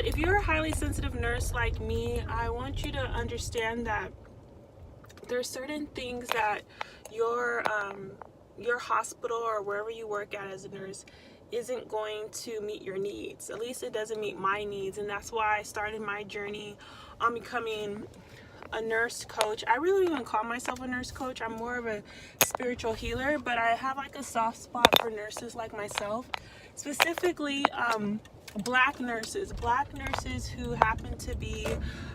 But if you're a highly sensitive nurse like me, I want you to understand that there are certain things that your hospital or wherever you work at as a nurse isn't going to meet your needs. At least it doesn't meet my needs, and that's why I started my journey on becoming a nurse coach. I really don't even call myself a nurse coach. I'm more of a spiritual healer, but I have like a soft spot for nurses like myself, specifically black nurses who happen to be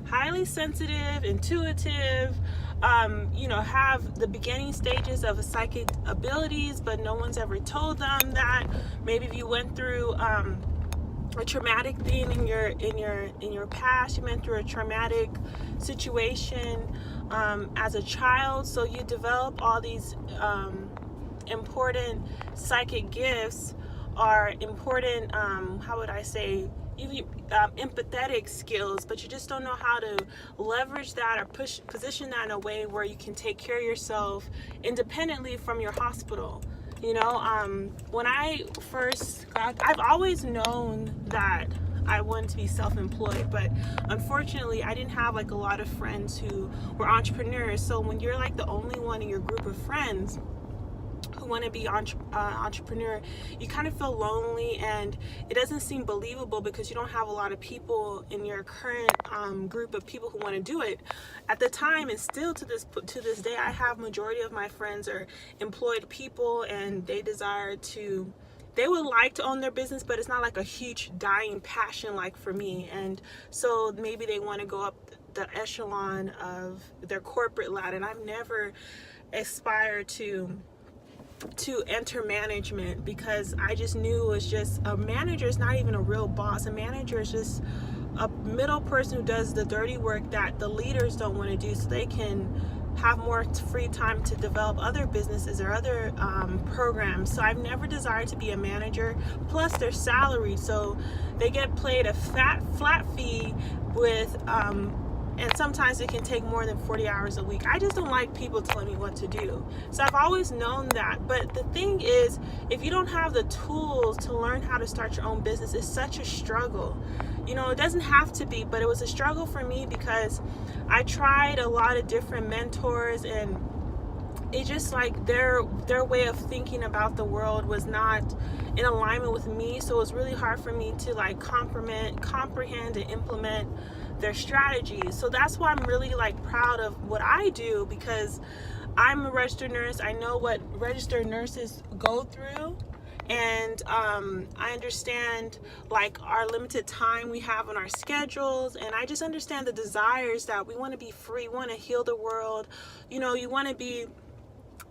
highly sensitive, intuitive, have the beginning stages of psychic abilities, but no one's ever told them that. Maybe if you went through a traumatic thing in your past, you went through a traumatic situation as a child, so you develop all these important psychic gifts, are important empathetic skills, but you just don't know how to leverage that or position that in a way where you can take care of yourself independently from your hospital. When I first I've always known that I wanted to be self-employed, but unfortunately I didn't have like a lot of friends who were entrepreneurs. So when you're like the only one in your group of friends who want to be entrepreneur, you kind of feel lonely, and it doesn't seem believable because you don't have a lot of people in your current group of people who want to do it. At the time, and still to this day, I have majority of my friends are employed people, and they would like to own their business, but it's not like a huge dying passion like for me. And so maybe they want to go up the echelon of their corporate ladder, and I've never aspired to enter management because I just knew it was just a manager is not even a real boss. A manager is just a middle person who does the dirty work that the leaders don't want to do, so they can have more free time to develop other businesses or other programs. So I've never desired to be a manager. Plus they're salaried, so they get paid a flat fee with and sometimes it can take more than 40 hours a week. I just don't like people telling me what to do. So I've always known that. But the thing is, if you don't have the tools to learn how to start your own business, it's such a struggle. It doesn't have to be, but it was a struggle for me because I tried a lot of different mentors, and it just like their way of thinking about the world was not in alignment with me. So it was really hard for me to like comprehend and implement their strategies. So that's why I'm really like proud of what I do, because I'm a registered nurse. I know what registered nurses go through, and I understand like our limited time we have on our schedules, and I just understand the desires that we want to be free, we want to heal the world. You want to be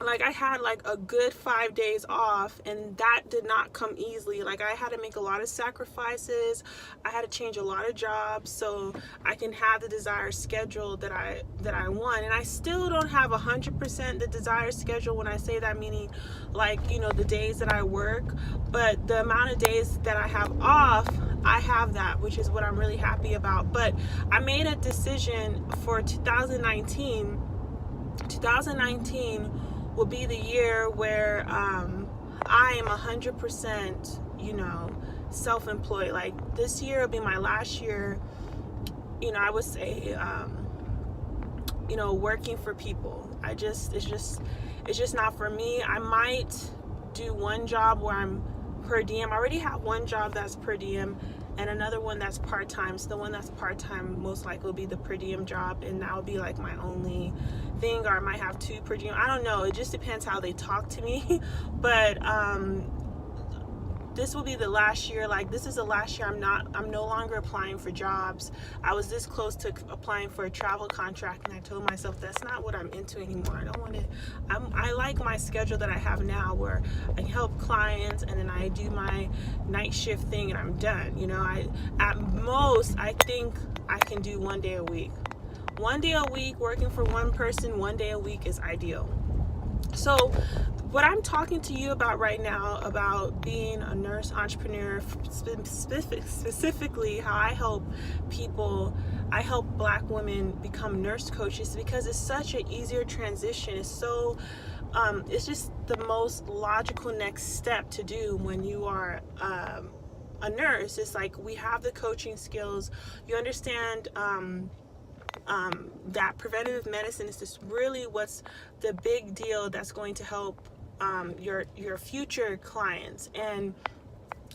like, I had like a good 5 days off, and that did not come easily. Like, I had to make a lot of sacrifices. I had to change a lot of jobs so I can have the desired schedule that I want. And I still don't have 100% the desired schedule. When I say that, meaning like, the days that I work, but the amount of days that I have off, I have that, which is what I'm really happy about. But I made a decision for 2019 will be the year where I am 100%, self-employed. Like, this year will be my last year, I would say, working for people. It's just not for me. I might do one job where I'm per diem. I already have one job that's per diem and another one that's part-time. So the one that's part-time most likely will be the per diem job, and that will be like my only thing, or I might have two per diem. I don't know. It just depends how they talk to me. But this will be the last year. Like, this is the last year I'm no longer applying for jobs. I was this close to applying for a travel contract, and I told myself that's not what I'm into anymore. I don't want to. I like my schedule that I have now, where I help clients and then I do my night shift thing and I'm done. At most I think I can do 1 day a week. 1 day a week working for one person, 1 day a week is ideal. So what I'm talking to you about right now, about being a nurse entrepreneur, specifically how I help Black women become nurse coaches, because it's such an easier transition. It's so it's just the most logical next step to do when you are a a nurse. It's like we have the coaching skills. You understand that preventative medicine is just really what's the big deal that's going to help your future clients. And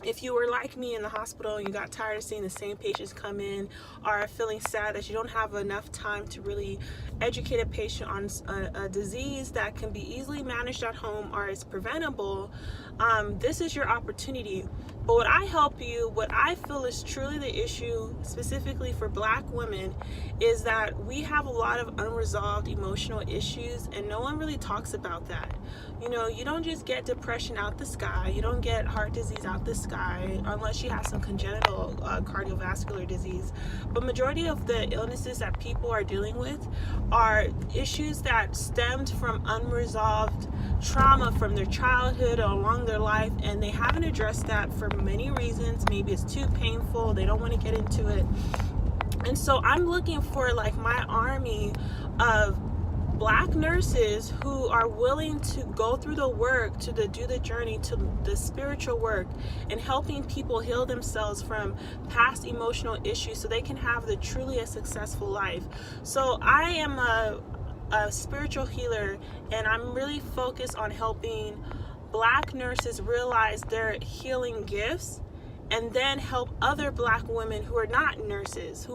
if you were like me in the hospital and you got tired of seeing the same patients come in, or feeling sad that you don't have enough time to really educate a patient on a disease that can be easily managed at home or is preventable, this is your opportunity. But what I feel is truly the issue, specifically for Black women, is that we have a lot of unresolved emotional issues, and no one really talks about that. You know, you don't just get depression out the sky. You don't get heart disease out the sky unless you have some congenital cardiovascular disease. But majority of the illnesses that people are dealing with are issues that stemmed from unresolved trauma from their childhood or along their life, and they haven't addressed that for many reasons. Maybe it's too painful, they don't want to get into it. And so I'm looking for like my army of Black nurses who are willing to go through the work, to do the journey, to the spiritual work, and helping people heal themselves from past emotional issues so they can have truly a successful life. So I am a spiritual healer, and I'm really focused on helping Black nurses realize their healing gifts, and then help other Black women who are not nurses,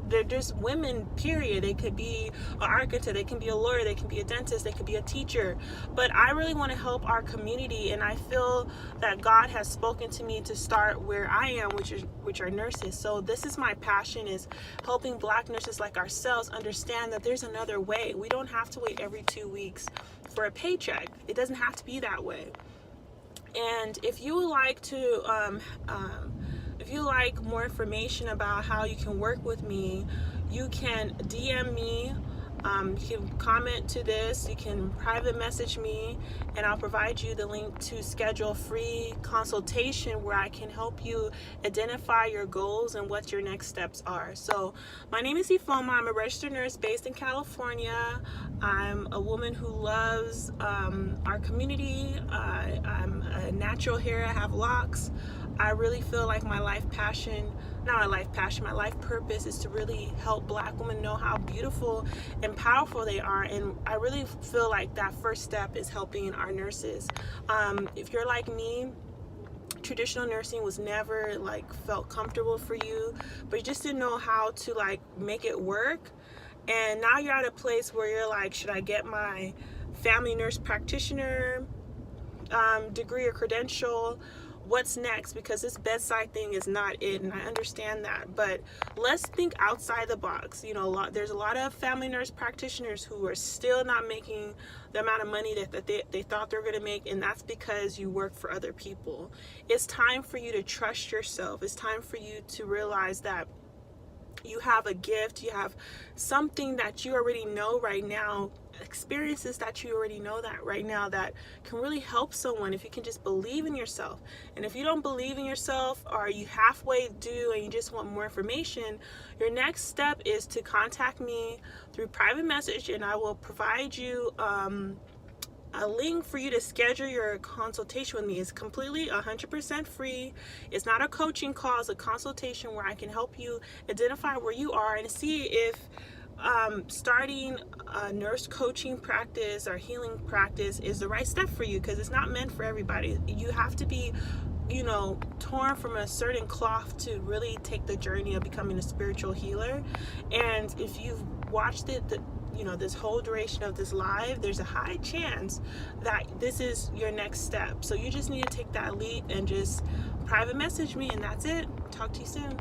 they're just women, period. They could be an architect, they can be a lawyer, they can be a dentist, they could be a teacher. But I really want to help our community, and I feel that God has spoken to me to start where I am, which are nurses. So this is my passion, is helping Black nurses like ourselves understand that there's another way. We don't have to wait every 2 weeks for a paycheck. It doesn't have to be that way. And if you would like to, if you like more information about how you can work with me, you can DM me. You can comment to this, you can private message me, and I'll provide you the link to schedule a free consultation where I can help you identify your goals and what your next steps are. So my name is Ifeoma. I'm a registered nurse based in California. I'm a woman who loves our community. I'm a natural hair, I have locks. I really feel like my life purpose is to really help Black women know how beautiful and powerful they are. And I really feel like that first step is helping our nurses. If you're like me, traditional nursing was never felt comfortable for you, but you just didn't know how to make it work. And now you're at a place where you're like, should I get my family nurse practitioner degree or credential? What's next? Because this bedside thing is not it, and I understand that, but let's think outside the box. You know, there's a lot of family nurse practitioners who are still not making the amount of money that they thought they were going to make, and that's because you work for other people. It's time for you to trust yourself. It's time for you to realize that you have a gift, you have something that you already know right now, experiences that you already know that right now that can really help someone if you can just believe in yourself. And if you don't believe in yourself, or you halfway do and you just want more information, your next step is to contact me through private message, and I will provide you a link for you to schedule your consultation with me. It's completely 100% free. It's not a coaching call, it's a consultation where I can help you identify where you are and see if starting a nurse coaching practice or healing practice is the right step for you, because it's not meant for everybody. You have to be, torn from a certain cloth to really take the journey of becoming a spiritual healer. And if you've watched it, this whole duration of this live, there's a high chance that this is your next step. So you just need to take that leap and just private message me, and that's it. Talk to you soon.